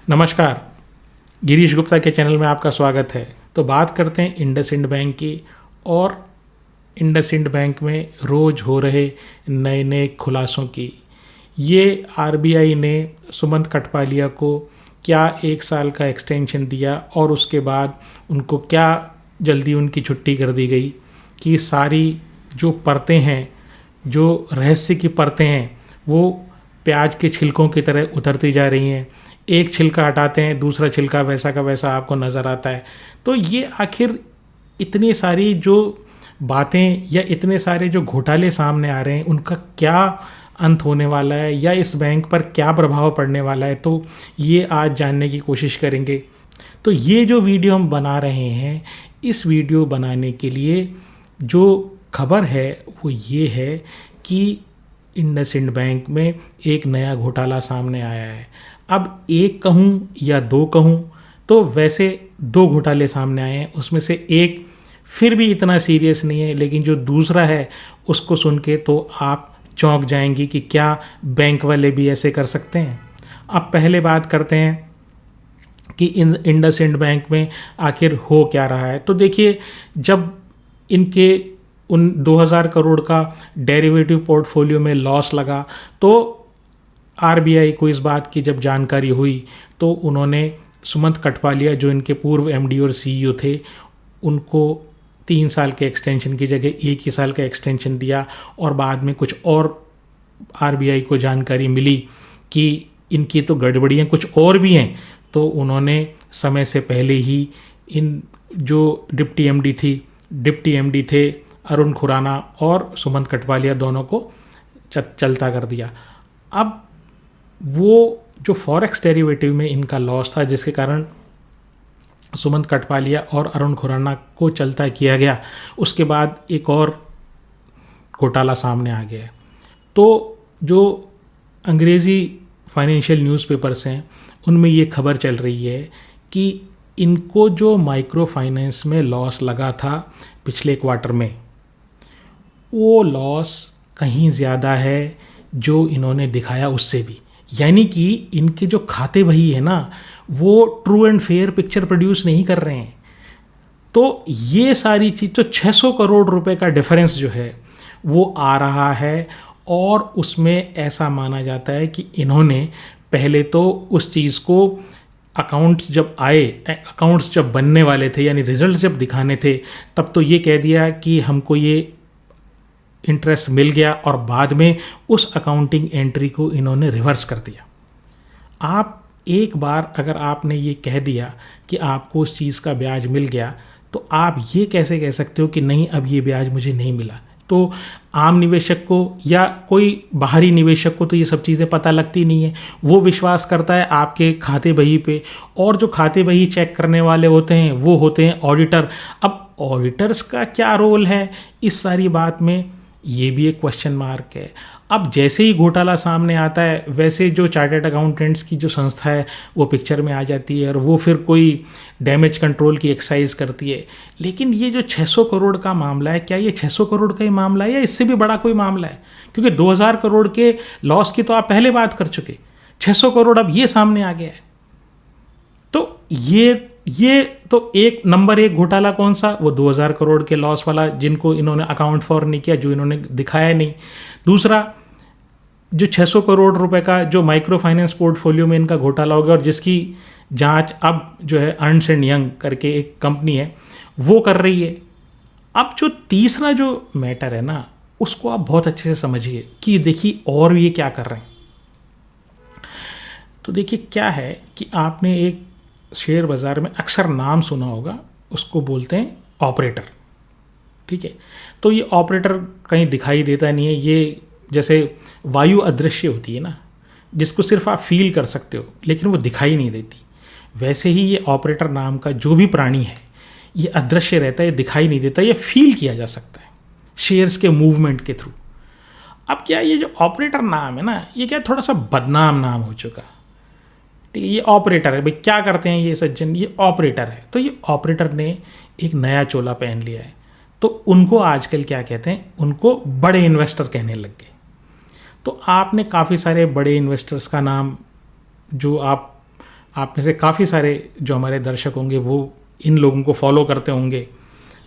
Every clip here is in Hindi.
नमस्कार। गिरीश गुप्ता के चैनल में आपका स्वागत है। तो बात करते हैं इंडसइंड बैंक की। और इंडसइंड बैंक में रोज़ हो रहे नए नए खुलासों की। ये आरबीआई ने सुमंत कठपालिया को क्या 1 साल का एक्सटेंशन दिया और उसके बाद उनको क्या जल्दी उनकी छुट्टी कर दी गई कि सारी जो परतें हैं, जो रहस्य की परतें हैं, वो प्याज के छिलकों की तरह उतरती जा रही हैं। एक छिलका हटाते हैं, दूसरा छिलका वैसा का वैसा आपको नज़र आता है। तो ये आखिर इतनी सारी जो बातें या इतने सारे जो घोटाले सामने आ रहे हैं, उनका क्या अंत होने वाला है या इस बैंक पर क्या प्रभाव पड़ने वाला है, तो ये आज जानने की कोशिश करेंगे। तो ये जो वीडियो हम बना रहे हैं, इस वीडियो बनाने के लिए जो खबर है वो ये है कि इंडसइंड बैंक में एक नया घोटाला सामने आया है। अब एक कहूँ या दो कहूँ, तो वैसे दो घोटाले सामने आए हैं। उसमें से एक फिर भी इतना सीरियस नहीं है, लेकिन जो दूसरा है उसको सुन के तो आप चौंक जाएंगी कि क्या बैंक वाले भी ऐसे कर सकते हैं। अब पहले बात करते हैं कि इंडसइंड बैंक में आखिर हो क्या रहा है। तो देखिए, जब इनके उन 2000 करोड़ का डेरिवेटिव पोर्टफोलियो में लॉस लगा, तो आरबीआई को इस बात की जब जानकारी हुई, तो उन्होंने सुमंत कठपालिया, जो इनके पूर्व एमडी और सीईओ थे, उनको 3 साल के एक्सटेंशन की जगह 1 ही साल का एक्सटेंशन दिया। और बाद में कुछ और आरबीआई को जानकारी मिली कि इनकी तो गड़बड़ियाँ कुछ और भी हैं, तो उन्होंने समय से पहले ही इन जो डिप्टी एमडी थे अरुण खुराना और सुमंत कठपालिया, दोनों को चलता कर दिया। अब वो जो फॉरेक्स डेरिवेटिव में इनका लॉस था, जिसके कारण सुमंत कठपालिया और अरुण खुराना को चलता किया गया, उसके बाद एक और घोटाला सामने आ गया। तो जो अंग्रेज़ी फाइनेंशियल न्यूज़पेपर्स हैं, उनमें ये खबर चल रही है कि इनको जो माइक्रो फाइनेंस में लॉस लगा था पिछले क्वार्टर में, वो लॉस कहीं ज़्यादा है जो इन्होंने दिखाया उससे भी। यानी कि इनके जो खाते बही है ना, वो true and fair picture produce नहीं कर रहे हैं। तो ये सारी चीज़, तो 600 करोड़ रुपए का डिफरेंस जो है वो आ रहा है। और उसमें ऐसा माना जाता है कि इन्होंने पहले तो उस चीज़ को अकाउंट्स जब बनने वाले थे, यानी रिजल्ट जब दिखाने थे, तब तो ये कह दिया कि हमको ये इंटरेस्ट मिल गया, और बाद में उस अकाउंटिंग एंट्री को इन्होंने रिवर्स कर दिया। आप एक बार अगर आपने ये कह दिया कि आपको उस चीज़ का ब्याज मिल गया, तो आप ये कैसे कह सकते हो कि नहीं, अब ये ब्याज मुझे नहीं मिला। तो आम निवेशक को या कोई बाहरी निवेशक को तो ये सब चीज़ें पता लगती नहीं है। वो विश्वास करता है आपके खाते बही पे, और जो खाते बही चेक करने वाले होते हैं वो होते हैं ऑडिटर। अब ऑडिटर्स का क्या रोल है इस सारी बात में, ये भी एक क्वेश्चन मार्क है। अब जैसे ही घोटाला सामने आता है, वैसे जो चार्टर्ड अकाउंटेंट्स की जो संस्था है वो पिक्चर में आ जाती है, और वो फिर कोई डैमेज कंट्रोल की एक्सरसाइज करती है। लेकिन ये जो 600 करोड़ का मामला है, क्या ये 600 करोड़ का ही मामला है या इससे भी बड़ा कोई मामला है? क्योंकि 2000 करोड़ के लॉस की तो आप पहले बात कर चुके, 600 करोड़ अब ये सामने आ गया है। तो ये तो नंबर एक घोटाला कौन सा, वो 2000 करोड़ के लॉस वाला, जिनको इन्होंने अकाउंट फॉर नहीं किया, जो इन्होंने दिखाया नहीं। दूसरा, जो 600 करोड़ रुपए का जो माइक्रो फाइनेंस पोर्टफोलियो में इनका घोटाला हो गया, और जिसकी जांच अब जो है अर्न्स्ट एंड यंग करके एक कंपनी है वो कर रही है। अब जो तीसरा जो मैटर है ना, उसको आप बहुत अच्छे से समझिए कि देखिए और ये क्या कर रहे हैं। तो देखिए क्या है कि आपने एक शेयर बाज़ार में अक्सर नाम सुना होगा, उसको बोलते हैं ऑपरेटर। ठीक है, तो ये ऑपरेटर कहीं दिखाई देता नहीं है। ये जैसे वायु अदृश्य होती है ना, जिसको सिर्फ आप फील कर सकते हो लेकिन वो दिखाई नहीं देती, वैसे ही ये ऑपरेटर नाम का जो भी प्राणी है, ये अदृश्य रहता है, दिखाई नहीं देता, ये फील किया जा सकता है शेयर्स के मूवमेंट के थ्रू। अब क्या ये जो ऑपरेटर नाम है ना, ये क्या थोड़ा सा बदनाम नाम हो चुका। ठीक है, ये ऑपरेटर है भाई, क्या करते हैं ये सज्जन, ये ऑपरेटर है। तो ये ऑपरेटर ने एक नया चोला पहन लिया है, तो उनको आजकल क्या कहते हैं, उनको बड़े इन्वेस्टर कहने लग गए। तो आपने काफ़ी सारे बड़े इन्वेस्टर्स का नाम जो आप आप में से काफ़ी सारे जो हमारे दर्शक होंगे वो इन लोगों को फॉलो करते होंगे,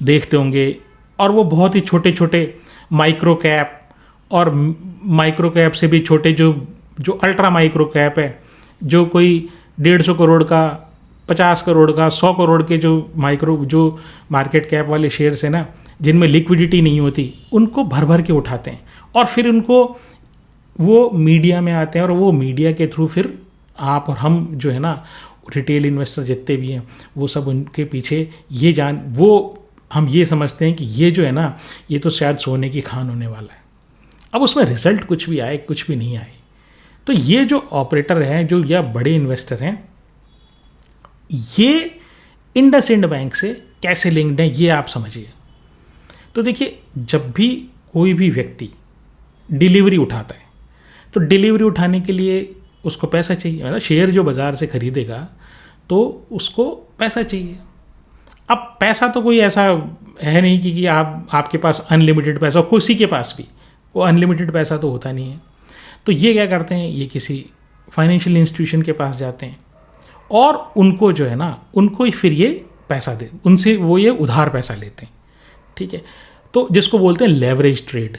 देखते होंगे, और वो बहुत ही छोटे छोटे माइक्रो कैप और माइक्रो कैप से भी छोटे जो जो अल्ट्रा माइक्रो कैप है, जो कोई 150 करोड़ का, 50 करोड़ का, 100 करोड़ के जो मार्केट कैप वाले शेयर्स हैं ना, जिनमें लिक्विडिटी नहीं होती, उनको भर भर के उठाते हैं और फिर उनको वो मीडिया में आते हैं और वो मीडिया के थ्रू फिर आप और हम जो है ना रिटेल इन्वेस्टर जितने भी हैं वो सब उनके पीछे हम ये समझते हैं कि ये जो है ना ये तो शायद सोने की खान होने वाला है। अब उसमें रिजल्ट कुछ भी आए कुछ भी नहीं आए, तो ये जो ऑपरेटर हैं जो या बड़े इन्वेस्टर हैं, ये इंडसइंड बैंक से कैसे लिंक्ड हैं ये आप समझिए। तो देखिए, जब भी कोई भी व्यक्ति डिलीवरी उठाता है तो डिलीवरी उठाने के लिए उसको पैसा चाहिए, मतलब शेयर जो बाज़ार से खरीदेगा तो उसको पैसा चाहिए। अब पैसा तो कोई ऐसा है नहीं कि आपके पास अनलिमिटेड पैसा, किसी के पास भी वो अनलिमिटेड पैसा तो होता नहीं है। तो ये क्या करते हैं, ये किसी फाइनेंशियल इंस्टीट्यूशन के पास जाते हैं और उनको जो है ना उनको फिर ये पैसा दे, उनसे वो ये उधार पैसा लेते हैं, ठीक है। तो जिसको बोलते हैं लेवरेज ट्रेड।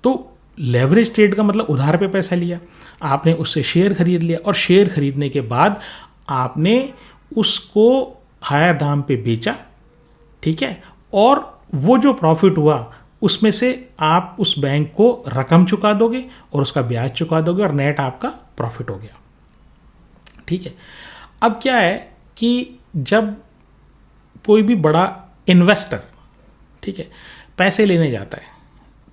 तो लेवरेज ट्रेड का मतलब उधार पे पैसा लिया, आपने उससे शेयर खरीद लिया और शेयर खरीदने के बाद आपने उसको हायर दाम पे बेचा, ठीक है, और वो जो प्रॉफिट हुआ उसमें से आप उस बैंक को रकम चुका दोगे और उसका ब्याज चुका दोगे और नेट आपका प्रॉफिट हो गया, ठीक है। अब क्या है कि जब कोई भी बड़ा इन्वेस्टर, ठीक है, पैसे लेने जाता है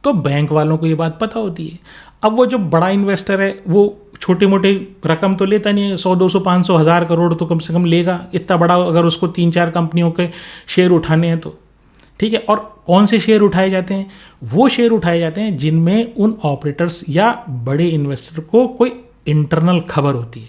तो बैंक वालों को ये बात पता होती है। अब वो जो बड़ा इन्वेस्टर है वो छोटी मोटी रकम तो लेता नहीं है, 100, 200, 500, 1000 करोड़ तो कम से कम लेगा, इतना बड़ा अगर उसको 3-4 कंपनियों के शेयर उठाने हैं तो, ठीक है। और कौन से शेयर उठाए जाते हैं, वो शेयर उठाए जाते हैं जिनमें उन ऑपरेटर्स या बड़े इन्वेस्टर को कोई इंटरनल खबर होती है।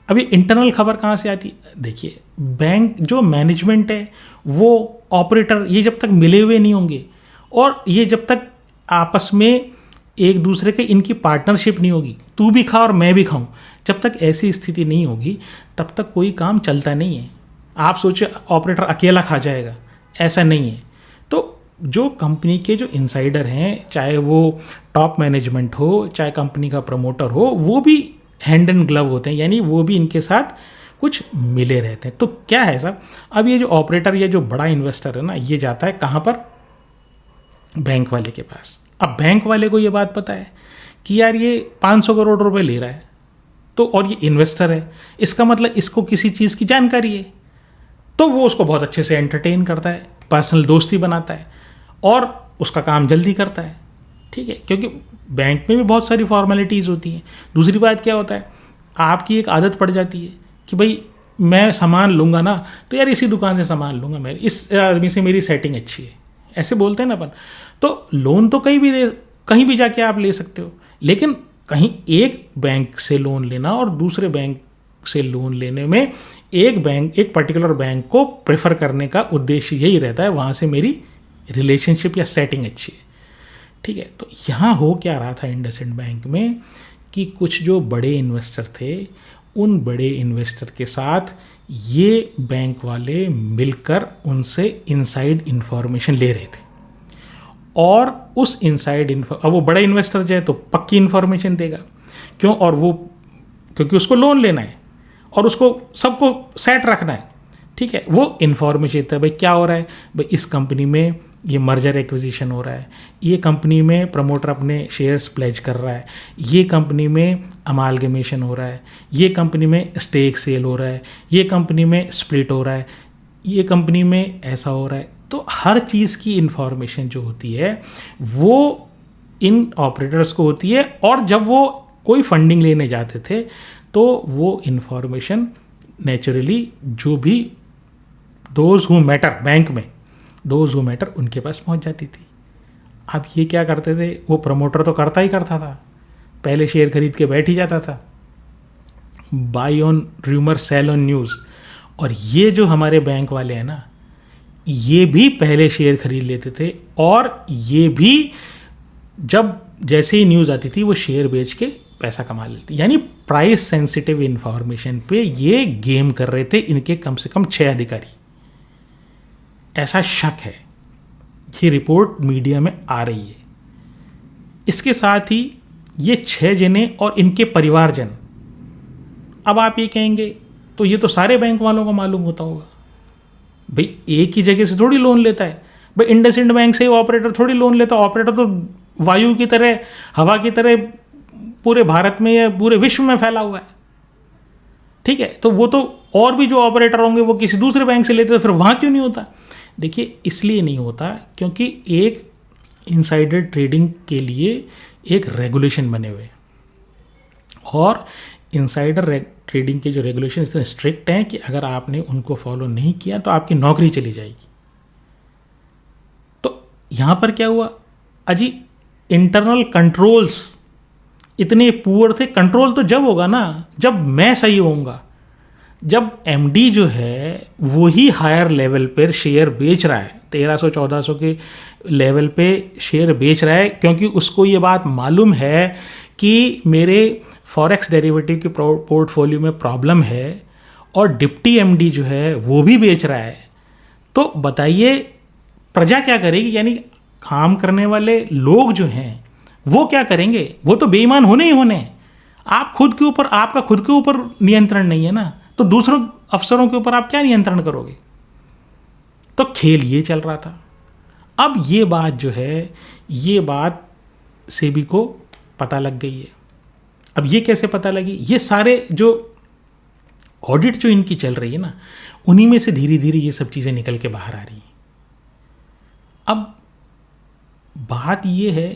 अभी इंटरनल खबर कहाँ से आती है, देखिए, बैंक जो मैनेजमेंट है वो ऑपरेटर ये जब तक मिले हुए नहीं होंगे और ये जब तक आपस में एक दूसरे के इनकी पार्टनरशिप नहीं होगी, तू भी खा और मैं भी खाऊं, जब तक ऐसी स्थिति नहीं होगी तब तक कोई काम चलता नहीं है। आप सोचिए ऑपरेटर अकेला खा जाएगा, ऐसा नहीं है। तो जो कंपनी के जो इनसाइडर हैं, चाहे वो टॉप मैनेजमेंट हो चाहे कंपनी का प्रमोटर हो, वो भी हैंड एंड ग्लव होते हैं, यानी वो भी इनके साथ कुछ मिले रहते हैं। तो क्या है साहब, अब ये जो ऑपरेटर या जो बड़ा इन्वेस्टर है ना, ये जाता है कहाँ पर, बैंक वाले के पास। अब बैंक वाले को ये बात पता है कि यार ये 500 करोड़ रुपए ले रहा है, तो और ये इन्वेस्टर है, इसका मतलब इसको किसी चीज़ की जानकारी है, तो वो उसको बहुत अच्छे से एंटरटेन करता है, पर्सनल दोस्ती बनाता है और उसका काम जल्दी करता है, ठीक है, क्योंकि बैंक में भी बहुत सारी फॉर्मेलिटीज़ होती हैं। दूसरी बात क्या होता है, आपकी एक आदत पड़ जाती है कि भाई मैं सामान लूँगा ना तो यार इसी दुकान से सामान लूँगा, मैं इस आदमी से मेरी सेटिंग अच्छी है, ऐसे बोलते हैं ना अपन। तो लोन तो कहीं भी जाके आप ले सकते हो, लेकिन कहीं एक बैंक से लोन लेना और दूसरे बैंक से लोन लेने में एक पर्टिकुलर बैंक को प्रेफर करने का उद्देश्य यही रहता है, वहाँ से मेरी रिलेशनशिप या सेटिंग अच्छी है, ठीक है। तो यहाँ हो क्या रहा था इंडसइंड बैंक में कि कुछ जो बड़े इन्वेस्टर थे, उन बड़े इन्वेस्टर के साथ ये बैंक वाले मिलकर उनसे इनसाइड इन्फॉर्मेशन ले रहे थे और उस इनसाइड अब वो बड़ा इन्वेस्टर जो है तो पक्की इन्फॉर्मेशन देगा, क्यों, और वो क्योंकि उसको लोन लेना है और उसको सबको सेट रखना है, ठीक है। वो इन्फॉर्मेशन देता है, भाई क्या हो रहा है, भाई इस कंपनी में ये मर्जर एक्विजिशन हो रहा है, ये कंपनी में प्रमोटर अपने शेयर्स प्लेज कर रहा है, ये कंपनी में अमालगमेशन हो रहा है, ये कंपनी में स्टेक सेल हो रहा है, ये कंपनी में स्प्लिट हो रहा है, ये कंपनी में ऐसा हो रहा है। तो हर चीज़ की इन्फॉर्मेशन जो होती है वो इन ऑपरेटर्स को होती है, और जब वो कोई फंडिंग लेने जाते थे तो वो इन्फॉर्मेशन नेचुरली जो भी दोज हु मैटर बैंक में, दोज हु मैटर उनके पास पहुंच जाती थी। अब ये क्या करते थे, वो प्रमोटर तो करता ही करता था, पहले शेयर खरीद के बैठ ही जाता था, by on rumour cell on news. और ये जो हमारे बैंक वाले हैं ना, ये भी पहले शेयर खरीद लेते थे और ये भी जब जैसे ही न्यूज़ आती थी वो शेयर बेच के पैसा कमा लेते। यानी प्राइस सेंसिटिव इंफॉर्मेशन पे ये गेम कर रहे थे इनके कम से कम 6 अधिकारी, ऐसा शक है। ये रिपोर्ट मीडिया में आ रही है। इसके साथ ही ये 6 जने और इनके परिवारजन, अब आप ये कहेंगे तो ये तो सारे बैंक वालों को मालूम होता होगा। भाई एक ही जगह से थोड़ी लोन लेता है। भाई इंडसइंड बैंक से ऑपरेटर थोड़ी लोन लेता। ऑपरेटर तो वायु की तरह, हवा की तरह पूरे भारत में या पूरे विश्व में फैला हुआ है। ठीक है, तो वो तो और भी जो ऑपरेटर होंगे वो किसी दूसरे बैंक से लेते, तो फिर वहाँ क्यों नहीं होता? देखिए, इसलिए नहीं होता क्योंकि एक इनसाइडर ट्रेडिंग के लिए एक रेगुलेशन बने हुए, और इनसाइडर ट्रेडिंग के जो रेगुलेशन इतने स्ट्रिक्ट हैं कि अगर आपने उनको फॉलो नहीं किया तो आपकी नौकरी चली जाएगी। तो यहाँ पर क्या हुआ अजी, इंटरनल कंट्रोल्स इतने पुअर थे। कंट्रोल तो जब होगा ना जब मैं सही होऊंगा, जब एमडी जो है वही हायर लेवल पर शेयर बेच रहा है, 1300-1400 के लेवल पे शेयर बेच रहा है, क्योंकि उसको ये बात मालूम है कि मेरे फॉरेक्स डेरिवेटिव के पोर्टफोलियो में प्रॉब्लम है, और डिप्टी एमडी जो है वो भी बेच रहा है। तो बताइए प्रजा क्या करेगी? यानी काम करने वाले लोग जो हैं वो क्या करेंगे? वो तो बेईमान होने ही होने। आप खुद के ऊपर, आपका खुद के ऊपर नियंत्रण नहीं है ना, तो दूसरों अफसरों के ऊपर आप क्या नियंत्रण करोगे? तो खेल ये चल रहा था। अब ये बात जो है, ये बात सेबी को पता लग गई है। अब ये कैसे पता लगी? ये सारे जो ऑडिट जो इनकी चल रही है ना, उन्हीं में से धीरे धीरे ये सब चीज़ें निकल के बाहर आ रही हैं। अब बात ये है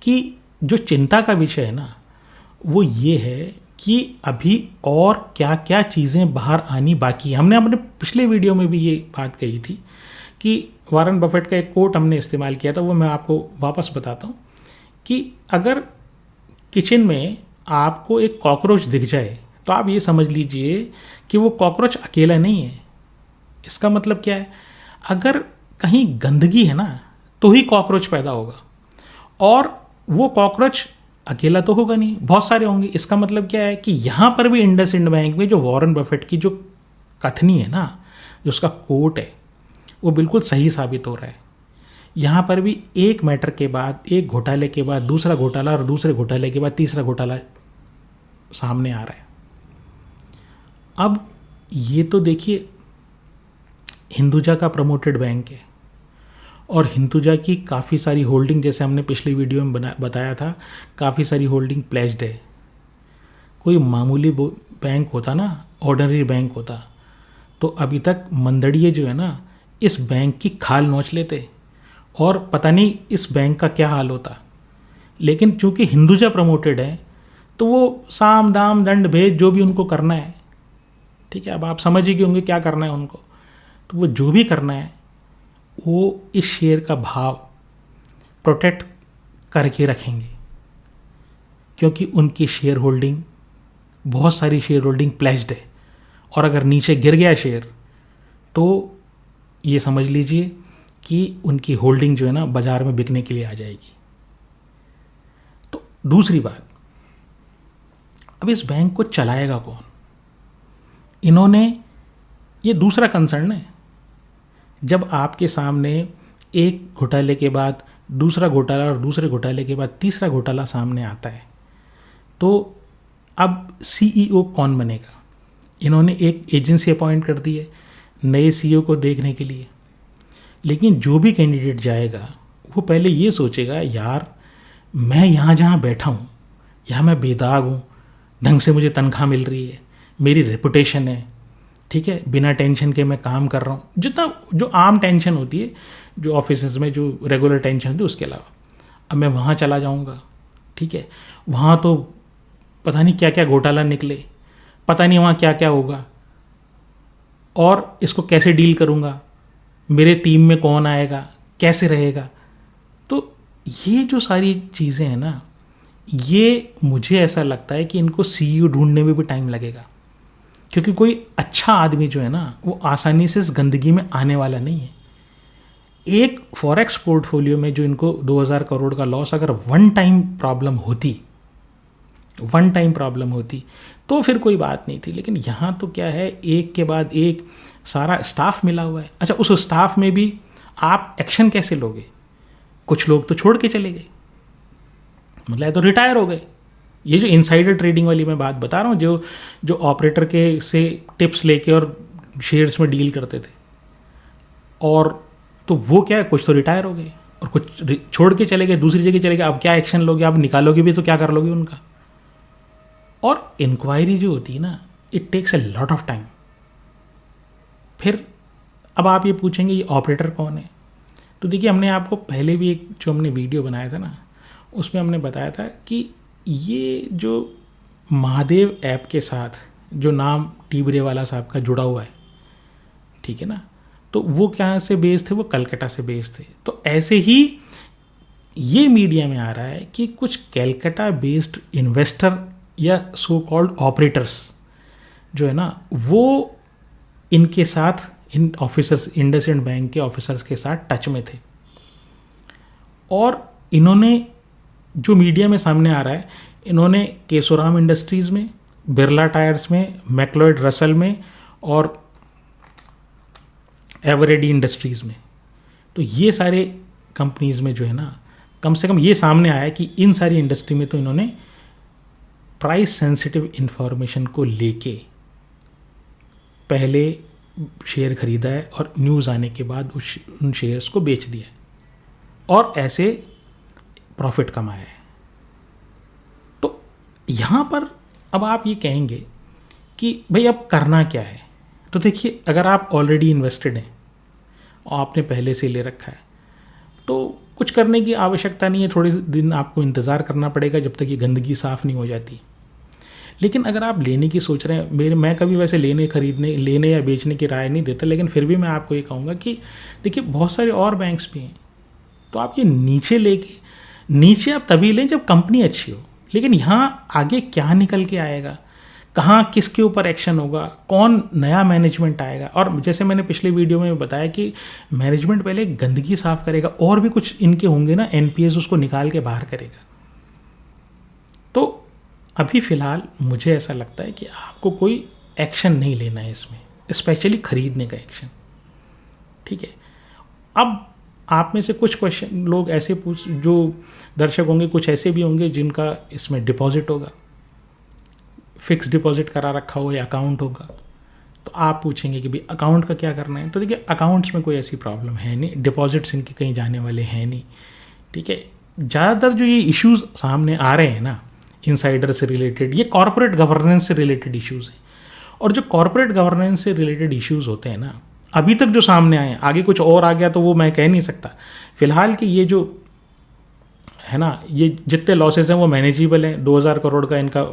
कि जो चिंता का विषय है ना, वो ये है कि अभी और क्या क्या चीज़ें बाहर आनी बाकी है। हमने अपने पिछले वीडियो में भी ये बात कही थी कि वॉरेन बफेट का एक कोट हमने इस्तेमाल किया था, वो मैं आपको वापस बताता हूँ कि अगर किचन में आपको एक कॉकरोच दिख जाए तो आप ये समझ लीजिए कि वो कॉकरोच अकेला नहीं है। इसका मतलब क्या है? अगर कहीं गंदगी है ना तो ही कॉकरोच पैदा होगा, और वो कॉकरोच अकेला तो होगा नहीं, बहुत सारे होंगे। इसका मतलब क्या है कि यहाँ पर भी इंडसइंड बैंक में जो वॉरेन बफेट की जो कथनी है ना, जो उसका कोट है, वो बिल्कुल सही साबित हो रहा है। यहाँ पर भी एक मैटर के बाद, एक घोटाले के बाद दूसरा घोटाला, और दूसरे घोटाले के बाद तीसरा घोटाला सामने आ रहा है। अब ये तो देखिए हिंदुजा का प्रमोटेड बैंक है, और हिंदुजा की काफ़ी सारी होल्डिंग, जैसे हमने पिछली वीडियो में बताया था, काफ़ी सारी होल्डिंग प्लेज्ड है। कोई मामूली बैंक होता ना, ऑर्डिनरी बैंक होता, तो अभी तक मंदड़िए जो है ना इस बैंक की खाल नोच लेते और पता नहीं इस बैंक का क्या हाल होता। लेकिन चूंकि हिंदुजा प्रमोटेड है तो वो साम दाम दंड भेद जो भी उनको करना है, ठीक है, अब आप समझ ही होंगे क्या करना है उनको, तो वो जो भी करना है वो इस शेयर का भाव प्रोटेक्ट करके रखेंगे, क्योंकि उनकी शेयर होल्डिंग, बहुत सारी शेयर होल्डिंग प्लेज्ड है, और अगर नीचे गिर गया शेयर तो ये समझ लीजिए कि उनकी होल्डिंग जो है ना बाज़ार में बिकने के लिए आ जाएगी। तो दूसरी बात, अब इस बैंक को चलाएगा कौन? इन्होंने, ये दूसरा कंसर्न है, जब आपके सामने एक घोटाले के बाद दूसरा घोटाला और दूसरे घोटाले के बाद तीसरा घोटाला सामने आता है, तो अब सीईओ कौन बनेगा? इन्होंने एक एजेंसी अपॉइंट कर दी है नए सीईओ को देखने के लिए, लेकिन जो भी कैंडिडेट जाएगा वो पहले ये सोचेगा, यार मैं यहाँ जहाँ बैठा हूँ, यहाँ मैं बेदाग हूँ, ढंग से मुझे तनख्वाह मिल रही है, मेरी रेपुटेशन है, ठीक है, बिना टेंशन के मैं काम कर रहा हूँ, जितना जो आम टेंशन होती है, जो ऑफिस में जो रेगुलर टेंशन होती है उसके अलावा। अब मैं वहाँ चला जाऊँगा, ठीक है, वहाँ तो पता नहीं क्या क्या घोटाला निकले, पता नहीं वहाँ क्या क्या होगा, और इसको कैसे डील करूँगा, मेरे टीम में कौन आएगा, कैसे रहेगा। तो ये जो सारी चीज़ें हैं ना, ये मुझे ऐसा लगता है कि इनको सीईओ ढूंढने में भी टाइम लगेगा, क्योंकि कोई अच्छा आदमी जो है ना वो आसानी से इस गंदगी में आने वाला नहीं है। एक फॉरेक्स पोर्टफोलियो में जो इनको 2000 करोड़ का लॉस अगर वन टाइम प्रॉब्लम होती, वन टाइम प्रॉब्लम होती तो फिर कोई बात नहीं थी, लेकिन यहाँ तो क्या है, एक के बाद एक सारा स्टाफ मिला हुआ है। अच्छा, उस स्टाफ में भी आप एक्शन कैसे लोगे? कुछ लोग तो छोड़ के चले गए, मतलब तो रिटायर हो गए। ये जो इनसाइडर ट्रेडिंग वाली मैं बात बता रहा हूँ, जो जो ऑपरेटर के से टिप्स लेके और शेयर्स में डील करते थे, और तो वो क्या है, कुछ तो रिटायर हो गए और कुछ छोड़ के चले गए, दूसरी जगह चले गए। अब क्या एक्शन लोगे? आप निकालोगे भी तो क्या कर लोगे उनका? और इंक्वायरी जो होती है ना, it takes a lot of time. फिर अब आप ये पूछेंगे ये ऑपरेटर कौन है? तो देखिए, हमने आपको पहले भी एक जो हमने वीडियो बनाया था ना, उसमें हमने बताया था कि ये जो महादेव ऐप के साथ जो नाम टीबरेवाला साहब का जुड़ा हुआ है, ठीक है ना, तो वो कहाँ से बेस्ड थे? वो कलकत्ता से बेस्ड थे। तो ऐसे ही ये मीडिया में आ रहा है कि कुछ कलकत्ता बेस्ड इन्वेस्टर या सो कॉल्ड ऑपरेटर्स जो है ना, वो इनके साथ, इन ऑफिसर्स, इंडसइंड बैंक के ऑफिसर्स के साथ टच में थे। और इन्होंने, जो मीडिया में सामने आ रहा है, इन्होंने केशोराम इंडस्ट्रीज़ में, बिरला टायर्स में, मैक्लॉयड रसल में और एवरेडी इंडस्ट्रीज़ में, तो ये सारे कंपनीज़ में जो है ना, कम से कम ये सामने आया कि इन सारी इंडस्ट्री में तो इन्होंने प्राइस सेंसिटिव इंफॉर्मेशन को लेके पहले शेयर खरीदा है और न्यूज़ आने के बाद उन शेयर्स को बेच दिया है और ऐसे प्रॉफिट कमाया है। तो यहाँ पर अब आप ये कहेंगे कि भाई अब करना क्या है? तो देखिए, अगर आप ऑलरेडी इन्वेस्टेड हैं और आपने पहले से ले रखा है, तो कुछ करने की आवश्यकता नहीं है। थोड़े दिन आपको इंतज़ार करना पड़ेगा जब तक ये गंदगी साफ़ नहीं हो जाती। लेकिन अगर आप लेने की सोच रहे हैं, मैं कभी वैसे लेने या बेचने की राय नहीं देता, लेकिन फिर भी मैं आपको ये कहूँगा कि देखिए, बहुत सारे और बैंक्स भी हैं, तो आप ये नीचे आप तभी लें जब कंपनी अच्छी हो। लेकिन यहाँ आगे क्या निकल के आएगा, कहाँ किसके ऊपर एक्शन होगा, कौन नया मैनेजमेंट आएगा, और जैसे मैंने पिछले वीडियो में बताया कि मैनेजमेंट पहले गंदगी साफ़ करेगा और भी कुछ इनके होंगे ना, एनपीएस उसको निकाल के बाहर करेगा। तो अभी फ़िलहाल मुझे ऐसा लगता है कि आपको कोई एक्शन नहीं लेना है इसमें, स्पेशली खरीदने का एक्शन, ठीक है। अब आप में से कुछ क्वेश्चन लोग ऐसे जो दर्शक होंगे, कुछ ऐसे भी होंगे जिनका इसमें डिपॉजिट होगा, फिक्स डिपॉजिट करा रखा हो या अकाउंट होगा। तो आप पूछेंगे कि भाई अकाउंट का क्या करना है? तो देखिए, अकाउंट्स में कोई ऐसी प्रॉब्लम है नहीं, डिपॉजिट्स इनके कहीं जाने वाले हैं नहीं, ठीक है। ज़्यादातर जो ये इश्यूज़ सामने आ रहे हैं ना, इनसाइडर से रिलेटेड, ये कॉर्पोरेट गवर्नेंस से रिलेटेड इश्यूज़ हैं। और जो कॉर्पोरेट गवर्नेंस से रिलेटेड इश्यूज़ होते हैं ना, अभी तक जो सामने आए हैं, आगे कुछ और आ गया तो वो मैं कह नहीं सकता। फिलहाल कि ये जो है ना, ये जितने लॉसेस हैं वो मैनेजेबल हैं। 2000 करोड़ का इनका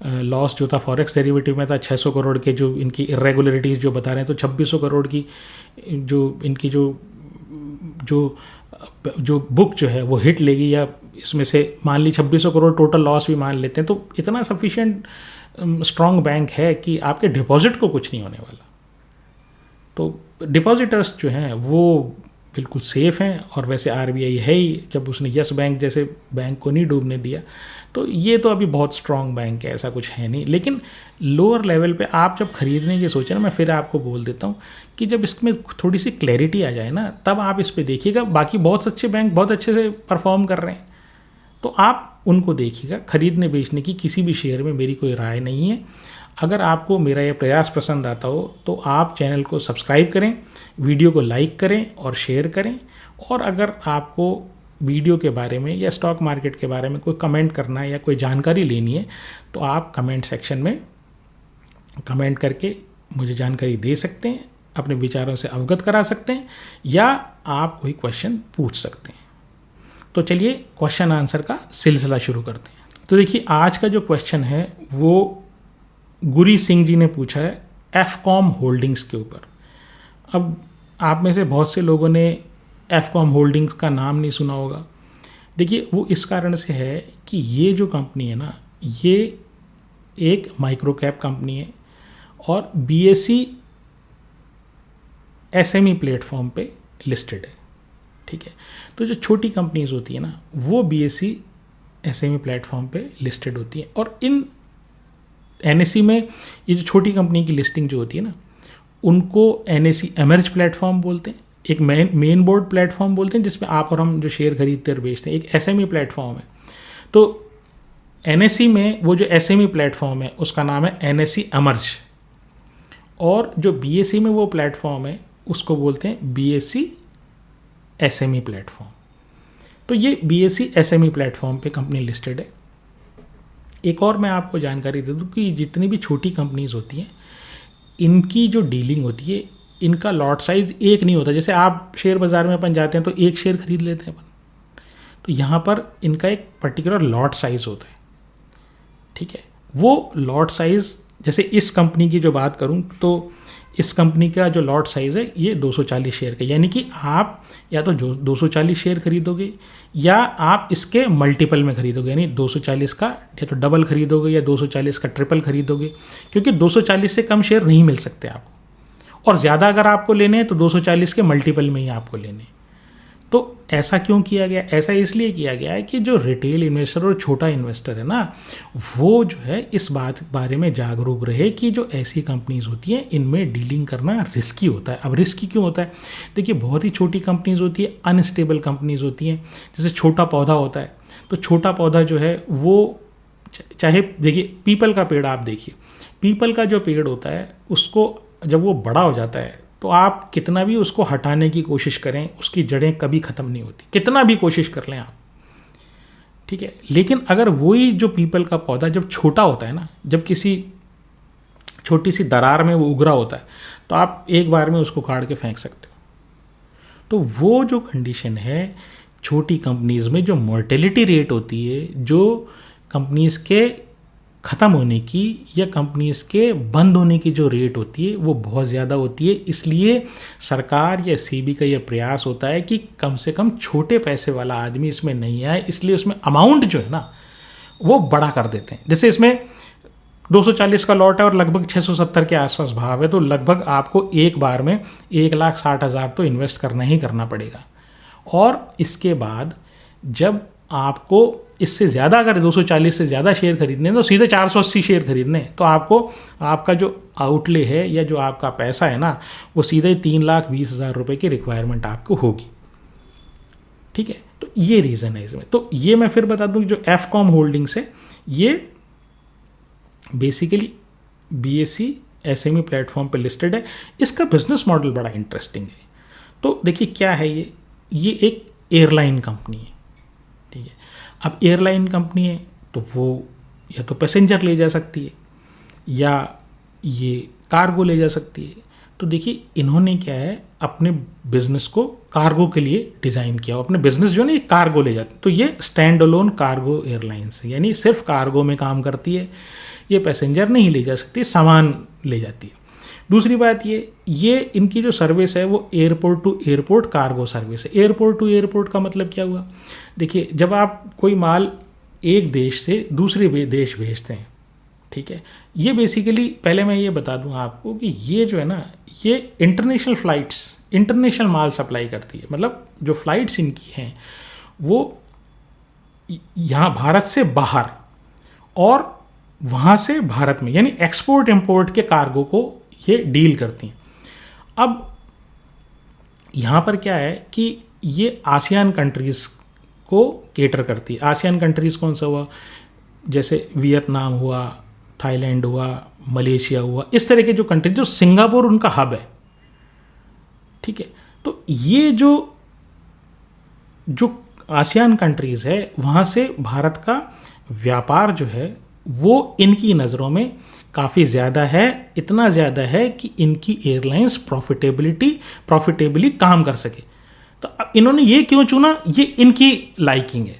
लॉस जो था फॉरेक्स डेरिवेटिव में था, 600 करोड़ के जो इनकी इरेगुलरिटीज़ जो बता रहे हैं, तो 2600 करोड़ की जो इनकी जो बुक जो है वो हिट लेगी, या इसमें से मान ली 2600 करोड़ टोटल लॉस भी मान लेते हैं, तो इतना सफिशिएंट स्ट्रॉन्ग बैंक है कि आपके डिपॉजिट को कुछ नहीं होने वाला। तो डिपॉजिटर्स जो हैं वो बिल्कुल सेफ़ हैं। और वैसे आरबीआई है ही, जब उसने यस बैंक जैसे बैंक को नहीं डूबने दिया, तो ये तो अभी बहुत स्ट्रॉन्ग बैंक है, ऐसा कुछ है नहीं। लेकिन लोअर लेवल पे आप जब खरीदने की सोचें ना, मैं फिर आपको बोल देता हूँ कि जब इसमें थोड़ी सी क्लैरिटी आ जाए ना, तब आप इस पर देखिएगा। बाकी बहुत अच्छे बैंक बहुत अच्छे से परफॉर्म कर रहे हैं, तो आप उनको देखिएगा। खरीदने बेचने की किसी भी शेयर में मेरी कोई राय नहीं है। अगर आपको मेरा ये प्रयास पसंद आता हो तो आप चैनल को सब्सक्राइब करें, वीडियो को लाइक करें और शेयर करें। और अगर आपको वीडियो के बारे में या स्टॉक मार्केट के बारे में कोई कमेंट करना है या कोई जानकारी लेनी है, तो आप कमेंट सेक्शन में कमेंट करके मुझे जानकारी दे सकते हैं, अपने विचारों से अवगत करा सकते हैं, या आप कोई क्वेश्चन पूछ सकते हैं। तो चलिए क्वेश्चन आंसर का सिलसिला शुरू करते हैं। तो देखिए, आज का जो क्वेश्चन है वो गुरी सिंह जी ने पूछा है एफकॉम होल्डिंग्स के ऊपर। अब आप में से बहुत से लोगों ने एफकॉम होल्डिंग्स का नाम नहीं सुना होगा। देखिए, वो इस कारण से है कि ये जो कंपनी है ना, ये एक माइक्रो कैप कंपनी है और बीएसई एसएमई प्लेटफॉर्म पे लिस्टेड है, ठीक है। तो जो छोटी कंपनीज होती है ना, वो बीएसई एसएमई प्लेटफॉर्म पे लिस्टेड होती हैं। और इन एनएसई में ये जो छोटी कंपनी की लिस्टिंग जो होती है ना, उनको एनएसई एमर्ज प्लेटफॉर्म बोलते हैं, एक मेन बोर्ड प्लेटफॉर्म बोलते हैं जिसमें आप और हम जो शेयर खरीदते और बेचते हैं, एक एसएमई प्लेटफॉर्म है। तो एनएसई में वो जो एसएमई प्लेटफॉर्म है उसका नाम है एनएसई एमर्ज, और जो बीएसई में वो प्लेटफॉर्म है उसको बोलते हैं बीएसई एसएमई प्लेटफॉर्म। तो ये बीएसई एसएमई प्लेटफॉर्म पे कंपनी लिस्टेड है। एक और मैं आपको जानकारी दे दूँ कि जितनी भी छोटी कंपनीज होती हैं, इनकी जो डीलिंग होती है, इनका लॉट साइज एक नहीं होता। जैसे आप शेयर बाज़ार में अपन जाते हैं तो एक शेयर खरीद लेते हैं अपन, तो यहाँ पर इनका एक पर्टिकुलर लॉट साइज होता है, ठीक है। वो लॉट साइज, जैसे इस कंपनी की जो बात करूँ तो इस कंपनी का जो लॉट साइज़ है ये 240 शेयर का, यानी कि आप या तो जो 240 शेयर खरीदोगे या आप इसके मल्टीपल में खरीदोगे, यानी 240 का या तो डबल खरीदोगे या 240 का ट्रिपल खरीदोगे, क्योंकि 240 से कम शेयर नहीं मिल सकते आपको, और ज़्यादा अगर आपको लेने हैं तो 240 के मल्टीपल में ही आपको लेने। तो ऐसा क्यों किया गया? ऐसा इसलिए किया गया है कि जो रिटेल इन्वेस्टर और छोटा इन्वेस्टर है ना, वो जो है इस बारे में जागरूक रहे कि जो ऐसी कंपनीज होती हैं इनमें डीलिंग करना रिस्की होता है। अब रिस्की क्यों होता है? देखिए, बहुत ही छोटी कंपनीज होती है, अनस्टेबल कंपनीज होती हैं। जैसे छोटा पौधा होता है, तो छोटा पौधा जो है वो चाहे, देखिए पीपल का पेड़ आप देखिए, पीपल का जो पेड़ होता है उसको जब वो बड़ा हो जाता है तो आप कितना भी उसको हटाने की कोशिश करें, उसकी जड़ें कभी ख़त्म नहीं होती, कितना भी कोशिश कर लें आप, ठीक है। लेकिन अगर वही जो पीपल का पौधा जब छोटा होता है ना, जब किसी छोटी सी दरार में वो उगरा होता है, तो आप एक बार में उसको काट के फेंक सकते हो। तो वो जो कंडीशन है छोटी कंपनीज में, जो मोर्टेलिटी रेट होती है, जो कंपनीज के ख़त्म होने की या कंपनीज के बंद होने की जो रेट होती है वो बहुत ज़्यादा होती है। इसलिए सरकार या सेबी का ये प्रयास होता है कि कम से कम छोटे पैसे वाला आदमी इसमें नहीं आए, इसलिए उसमें अमाउंट जो है ना वो बड़ा कर देते हैं। जैसे इसमें 240 का लॉट है और लगभग 670 के आसपास भाव है, तो लगभग आपको एक बार में 1,60,000 तो इन्वेस्ट करना ही करना पड़ेगा। और इसके बाद जब आपको इससे ज़्यादा, अगर 240 से ज़्यादा शेयर खरीदने तो सीधे 480 शेयर खरीदने, तो आपको आपका जो आउटले है या जो आपका पैसा है ना, वो सीधे 3,20,000 रुपये की रिक्वायरमेंट आपको होगी, ठीक है। तो ये रीज़न है इसमें। तो ये मैं फिर बता दूं कि जो एफकॉम होल्डिंग्स है ये बेसिकली बीएसई एसएमई प्लेटफॉर्म पे लिस्टेड है। इसका बिजनेस मॉडल बड़ा इंटरेस्टिंग है। तो देखिए क्या है ये एक एयरलाइन कंपनी है, ठीक है। अब एयरलाइन कंपनी है तो वो या तो पैसेंजर ले जा सकती है या ये कार्गो ले जा सकती है। तो देखिए इन्होंने क्या है, अपने बिजनेस को कार्गो के लिए डिज़ाइन किया। अपने बिजनेस जो है ना ये कार्गो ले जाते, तो ये स्टैंड अलोन कार्गो एयरलाइंस है, यानी सिर्फ कार्गो में काम करती है, ये पैसेंजर नहीं ले जा सकती, सामान ले जाती है। दूसरी बात ये इनकी जो सर्विस है वो airport to airport cargo service है। एयरपोर्ट टू एयरपोर्ट का मतलब क्या हुआ? देखिए, जब आप कोई माल एक देश से दूसरे देश भेजते हैं, ठीक है, ये बेसिकली, पहले मैं ये बता दूं आपको कि ये जो है ना, ये इंटरनेशनल फ़्लाइट्स, इंटरनेशनल माल सप्लाई करती है। मतलब जो फ़्लाइट्स इनकी हैं वो यहाँ भारत से बाहर और वहाँ से भारत में, यानी एक्सपोर्ट इम्पोर्ट के कार्गो को ये डील करती हैं। अब यहाँ पर क्या है कि ये आसियान कंट्रीज़ को केटर करती है। आसियान कंट्रीज़ कौन सा हुआ? जैसे वियतनाम हुआ, थाईलैंड हुआ, मलेशिया हुआ, इस तरह के जो कंट्री, जो सिंगापुर उनका हब है, ठीक है। तो ये जो आसियान कंट्रीज़ है, वहाँ से भारत का व्यापार जो है वो इनकी नज़रों में काफ़ी ज़्यादा है। इतना ज़्यादा है कि इनकी एयरलाइंस प्रॉफिटेबली काम कर सके। तो अब इन्होंने ये क्यों चुना? ये इनकी लाइकिंग है,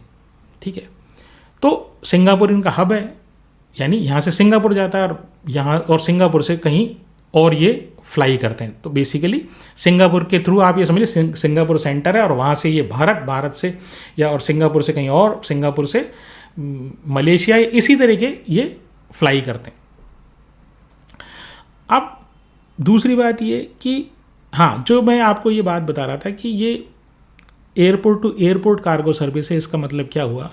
ठीक है। तो सिंगापुर इनका हब है, यानी यहाँ से सिंगापुर जाता है और यहाँ, और सिंगापुर से कहीं और ये फ्लाई करते हैं। तो बेसिकली सिंगापुर के थ्रू आप ये समझिए, सिंगापुर सेंटर है और वहाँ से ये भारत से, या और सिंगापुर से कहीं और, सिंगापुर से मलेशिया, इसी तरह के ये फ्लाई करते हैं। अब दूसरी बात ये कि हाँ, जो मैं आपको ये बात बता रहा था कि ये airport to airport cargo service है। इसका मतलब क्या हुआ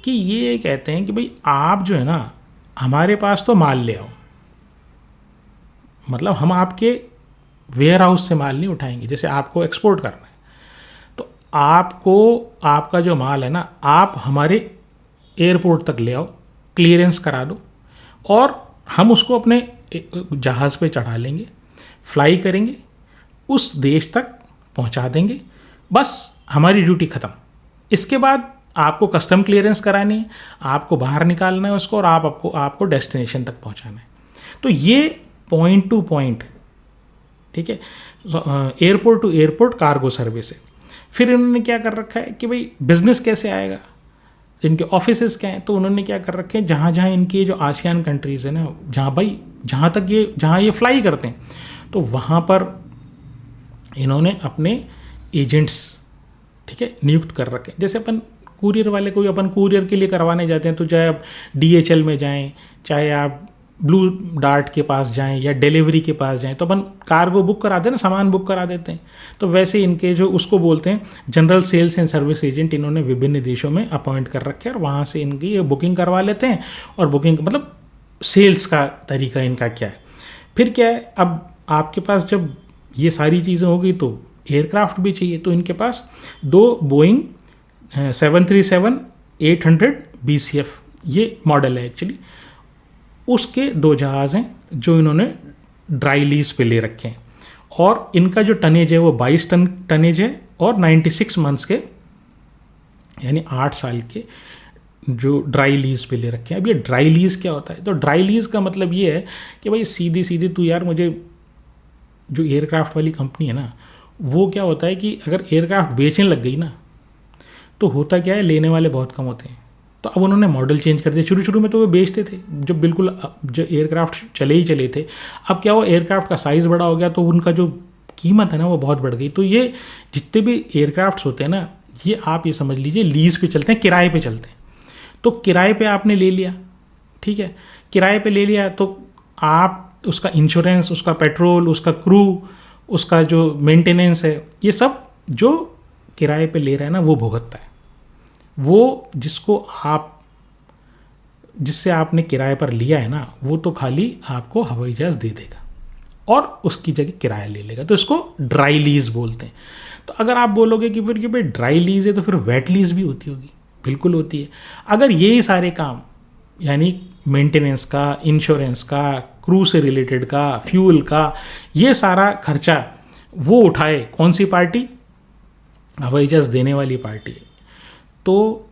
कि ये कहते हैं कि भाई आप जो है ना हमारे पास तो माल ले आओ, मतलब हम आपके वेयर हाउस से माल नहीं उठाएंगे, जैसे आपको एक्सपोर्ट करना है तो आपको आपका जो माल है ना आप हमारे एयरपोर्ट तक ले आओ, क्लियरेंस करा दो और हम उसको अपने जहाज़ पे चढ़ा लेंगे, फ्लाई करेंगे, उस देश तक पहुंचा देंगे, बस हमारी ड्यूटी ख़त्म। इसके बाद आपको कस्टम क्लियरेंस करानी है, आपको बाहर निकालना है उसको और आपको डेस्टिनेशन तक पहुंचाना है। तो ये पॉइंट टू पॉइंट, ठीक है, airport to airport cargo service है। फिर इन्होंने क्या कर रखा है कि भाई बिजनेस कैसे आएगा, इनके ऑफिसेस क्या हैं, तो उन्होंने क्या कर रखे हैं जहाँ जहाँ इनके जो आसियान कंट्रीज़ है ना, जहाँ ये फ्लाई करते हैं तो वहाँ पर इन्होंने अपने एजेंट्स, ठीक है, नियुक्त कर रखे हैं। जैसे अपन कुरियर वाले कोई अपन कुरियर के लिए करवाने जाते हैं तो चाहे आप DHL में जाएं, चाहे आप ब्लू डार्ट के पास जाएं या डिलीवरी के पास जाएं, तो अपन कार्गो बुक कराते हैं ना, सामान बुक करा देते हैं। तो वैसे इनके जो उसको बोलते हैं general sales and service agent, इन्होंने विभिन्न देशों में अपॉइंट कर रखे हैं और वहाँ से इनकी ये बुकिंग करवा लेते हैं। और बुकिंग मतलब सेल्स का तरीका इनका क्या है। फिर क्या है, अब आपके पास जब ये सारी चीज़ें होगी तो एयरक्राफ्ट भी चाहिए, तो इनके पास 2 बोइंग 737-800 BCF ये मॉडल है एक्चुअली, उसके 2 जहाज़ हैं जो इन्होंने ड्राई लीज पे ले रखे हैं और इनका जो टनेज है वो 22 टन टनेज है और 96 मंथ्स के यानी 8 साल के जो ड्राई लीज पे ले रखे हैं। अब ये ड्राई लीज क्या होता है, तो ड्राई लीज का मतलब ये है कि भाई सीधी सीधी तू यार मुझे जो एयरक्राफ्ट वाली कंपनी है ना, वो क्या होता है कि अगर एयरक्राफ्ट बेचने लग गई ना तो होता क्या है, लेने वाले बहुत कम होते हैं। तो अब उन्होंने मॉडल चेंज कर दिया। शुरू में तो वो बेचते थे जब बिल्कुल जो एयरक्राफ्ट चले थे। अब क्या हुआ, एयरक्राफ्ट का साइज़ बड़ा हो गया तो उनका जो कीमत है ना वो बहुत बढ़ गई। तो ये जितने भी एयरक्राफ्ट्स होते हैं ना, ये आप ये समझ लीजिए लीज़ पे चलते हैं, किराए पे चलते हैं। तो किराए पे आपने ले लिया, ठीक है, किराए पे ले लिया तो आप उसका इंश्योरेंस, उसका पेट्रोल, उसका क्रू, उसका जो मेंटेनेंस है, ये सब जो किराए पे ले रहा है ना वो भुगतता है। वो जिससे आपने किराए पर लिया है ना, वो तो खाली आपको हवाई जहाज दे देगा और उसकी जगह किराया ले लेगा। तो इसको ड्राई लीज बोलते हैं। तो अगर आप बोलोगे कि फिर कि भाई ड्राई लीज है तो फिर वेट लीज भी होती होगी, बिल्कुल होती है। अगर यही सारे काम यानी मेंटेनेंस का, इंश्योरेंस का, क्रू से रिलेटेड का, फ्यूल का, ये सारा खर्चा वो उठाए कौन सी पार्टी, हवाई जहाज देने वाली पार्टी, तो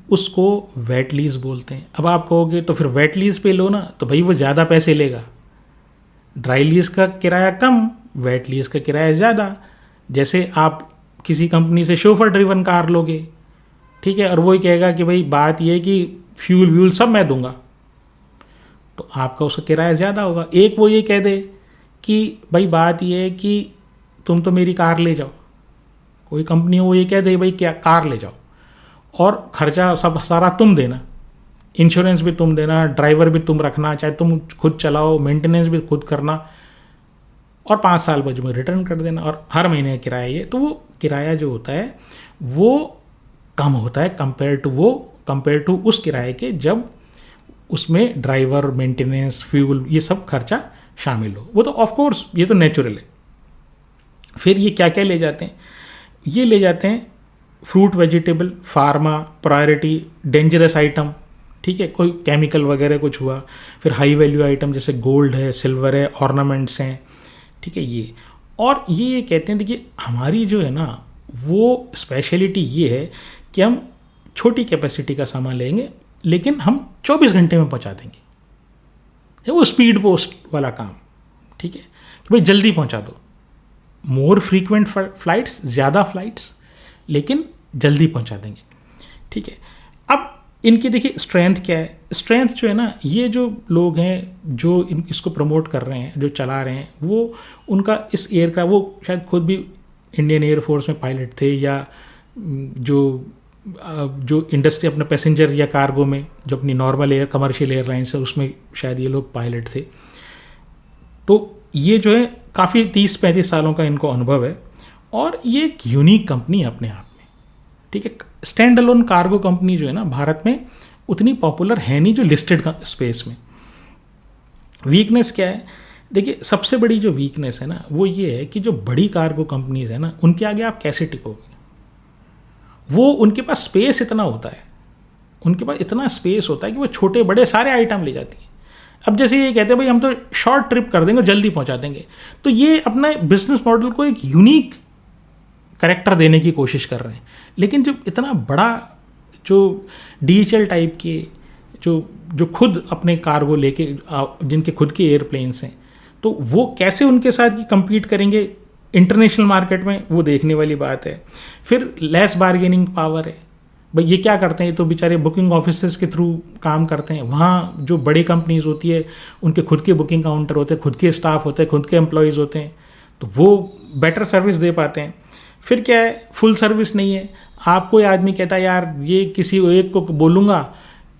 उसको वेट लीज बोलते हैं। अब आप कहोगे तो फिर वेट लीज पे लो ना, तो भाई वो ज़्यादा पैसे लेगा। ड्राई लीज का किराया कम, वेट लीज का किराया ज़्यादा। जैसे आप किसी कंपनी से शोफर ड्रिवन कार लोगे, ठीक है, और वही कहेगा कि भाई बात ये है कि फ्यूल व्यूल सब मैं दूंगा, तो आपका उसका किराया ज़्यादा होगा। एक वो ये कह दे कि भाई बात ये है कि तुम तो मेरी कार ले जाओ, कोई कंपनी हो वो ये कह दे भाई क्या कार ले जाओ और खर्चा सब सारा तुम देना, इंश्योरेंस भी तुम देना, ड्राइवर भी तुम रखना, चाहे तुम खुद चलाओ, मेंटेनेंस भी खुद करना और 5 साल बाद में रिटर्न कर देना और हर महीने का किराया ये। तो वो किराया जो होता है वो कम होता है कंपेयर टू उस किराए के जब उसमें ड्राइवर, मेंटेनेंस, फ्यूल, ये सब खर्चा शामिल हो। वो तो ऑफ कोर्स ये तो नेचुरल है। फिर ये क्या क्या ले जाते हैं, ये ले जाते हैं fruit, vegetable, pharma, priority, dangerous item, ठीक है, कोई केमिकल वगैरह कुछ हुआ, फिर हाई वैल्यू आइटम जैसे गोल्ड है, सिल्वर है, ऑर्नामेंट्स हैं, ठीक है ये। और ये कहते हैं देखिए हमारी जो है ना वो स्पेशलिटी ये है कि हम छोटी कैपेसिटी का सामान लेंगे लेकिन हम 24 घंटे में पहुंचा देंगे। वो स्पीड पोस्ट वाला काम, ठीक है, कि भाई जल्दी पहुंचा दो, मोर फ्रीक्वेंट फ्लाइट्स, ज़्यादा फ्लाइट्स, लेकिन जल्दी पहुंचा देंगे, ठीक है। अब इनकी देखिए स्ट्रेंथ क्या है। स्ट्रेंथ जो है ना, ये जो लोग हैं जो इसको प्रमोट कर रहे हैं, जो चला रहे हैं, वो उनका इस एयर का, वो शायद खुद भी इंडियन एयरफोर्स में पायलट थे या जो इंडस्ट्री अपने पैसेंजर या कार्गो में जो अपनी नॉर्मल कमर्शियल एयरलाइंस है उसमें शायद ये लोग पायलट थे। तो ये जो है काफ़ी 30-35 सालों का इनको अनुभव है और ये एक यूनिक कंपनी है अपने आप में, ठीक है। स्टैंड अलोन कार्गो कंपनी जो है ना भारत में उतनी पॉपुलर है नहीं जो लिस्टेड स्पेस में। वीकनेस क्या है? देखिए, सबसे बड़ी जो वीकनेस है ना वो ये है कि जो बड़ी कार्गो कंपनीज है ना उनके आगे आप कैसे टिकोगे? वो उनके पास स्पेस इतना होता है, उनके पास इतना स्पेस होता है कि वो छोटे बड़े सारे आइटम ले जाती है। अब जैसे ये कहते हैं भाई हम तो शॉर्ट ट्रिप कर देंगे, जल्दी पहुंचा देंगे, तो ये अपना बिजनेस मॉडल को एक यूनिक करेक्टर देने की कोशिश कर रहे हैं। लेकिन जब इतना बड़ा जो DHL टाइप के जो खुद अपने कार्गो लेके जिनके खुद के एयरप्लेन्स हैं, तो वो कैसे उनके साथ की compete करेंगे इंटरनेशनल मार्केट में, वो देखने वाली बात है। फिर लेस बार्गेनिंग पावर है। भाई ये क्या करते हैं? तो बेचारे बुकिंग ऑफिसेस के थ्रू काम करते हैं। वहाँ जो बड़ी कंपनीज होती है उनके खुद के बुकिंग काउंटर होते हैं, खुद के स्टाफ होते हैं, खुद के एम्प्लॉयज़ होते हैं, तो वो बेटर सर्विस दे पाते हैं। फिर क्या है, फुल सर्विस नहीं है। आप कोई आदमी कहता है यार ये किसी एक को बोलूँगा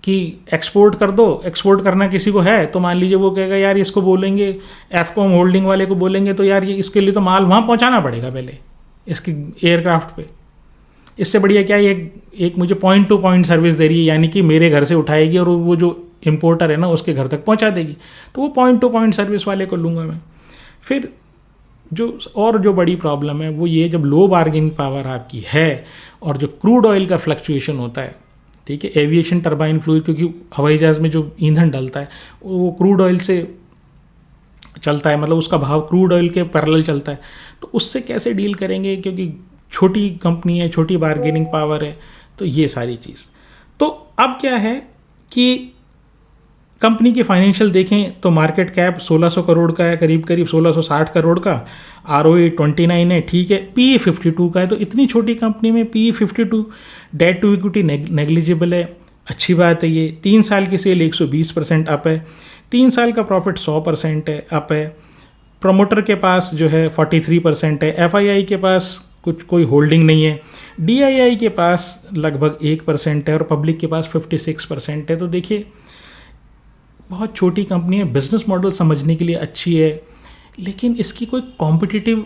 कि एक्सपोर्ट कर दो, एक्सपोर्ट करना किसी को है, तो मान लीजिए वो कहेगा यार इसको बोलेंगे, एफकॉम होल्डिंग वाले को बोलेंगे तो यार ये इसके लिए तो माल वहाँ पहुँचाना पड़ेगा पहले इसके एयरक्राफ्ट पे। इससे बढ़िया क्या है, एक मुझे पॉइंट टू पॉइंट सर्विस दे रही है, यानी कि मेरे घर से उठाएगी और वो जो इम्पोर्टर है ना उसके घर तक पहुँचा देगी, तो वो पॉइंट टू पॉइंट सर्विस वाले को लूँगा मैं। फिर जो बड़ी प्रॉब्लम है वो ये, जब लो बार्गेनिंग पावर आपकी है और जो क्रूड ऑयल का फ्लक्चुएशन होता है, ठीक है, एविएशन टरबाइन फ्लूइड, क्योंकि हवाई जहाज़ में जो ईंधन डलता है वो क्रूड ऑयल से चलता है, मतलब उसका भाव क्रूड ऑयल के पैरेलल चलता है, तो उससे कैसे डील करेंगे? क्योंकि छोटी कंपनी है, छोटी बार्गेनिंग पावर है, तो ये सारी चीज़। तो अब क्या है कि कंपनी की फाइनेंशियल देखें तो मार्केट कैप 1600 करोड़ का है, करीब 1660 करोड़ का, ROE 29 है, ठीक है, PE 52 का है। तो इतनी छोटी कंपनी में PE 52, debt to equity negligible है, अच्छी बात है ये। 3 साल की सेल 120% अप है, 3 साल का प्रॉफिट 100% है, अप है। प्रमोटर के पास जो है 43% है, FII के पास कोई होल्डिंग नहीं है, DII के पास लगभग 1% है और पब्लिक के पास 56% है। तो देखिए बहुत छोटी कंपनी है, बिजनेस मॉडल समझने के लिए अच्छी है, लेकिन इसकी कोई कॉम्पिटिटिव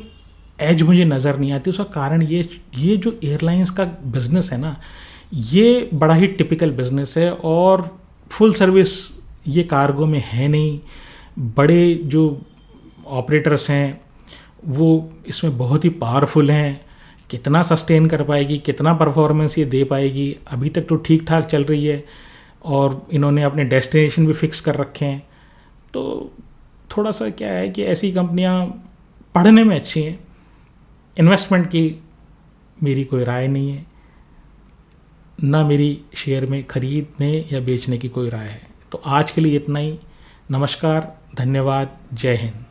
एज मुझे नज़र नहीं आती। उसका कारण ये जो एयरलाइंस का बिज़नेस है ना, ये बड़ा ही टिपिकल बिज़नेस है और फुल सर्विस ये कार्गो में है नहीं। बड़े जो ऑपरेटर्स हैं वो इसमें बहुत ही पावरफुल हैं, कितना सस्टेन कर पाएगी, कितना परफॉर्मेंस ये दे पाएगी, अभी तक तो ठीक ठाक चल रही है और इन्होंने अपने डेस्टिनेशन भी फिक्स कर रखे हैं। तो थोड़ा सा क्या है कि ऐसी कंपनियां पढ़ने में अच्छी हैं, इन्वेस्टमेंट की मेरी कोई राय नहीं है, ना मेरी शेयर में खरीदने या बेचने की कोई राय है। तो आज के लिए इतना ही। नमस्कार, धन्यवाद, जय हिंद।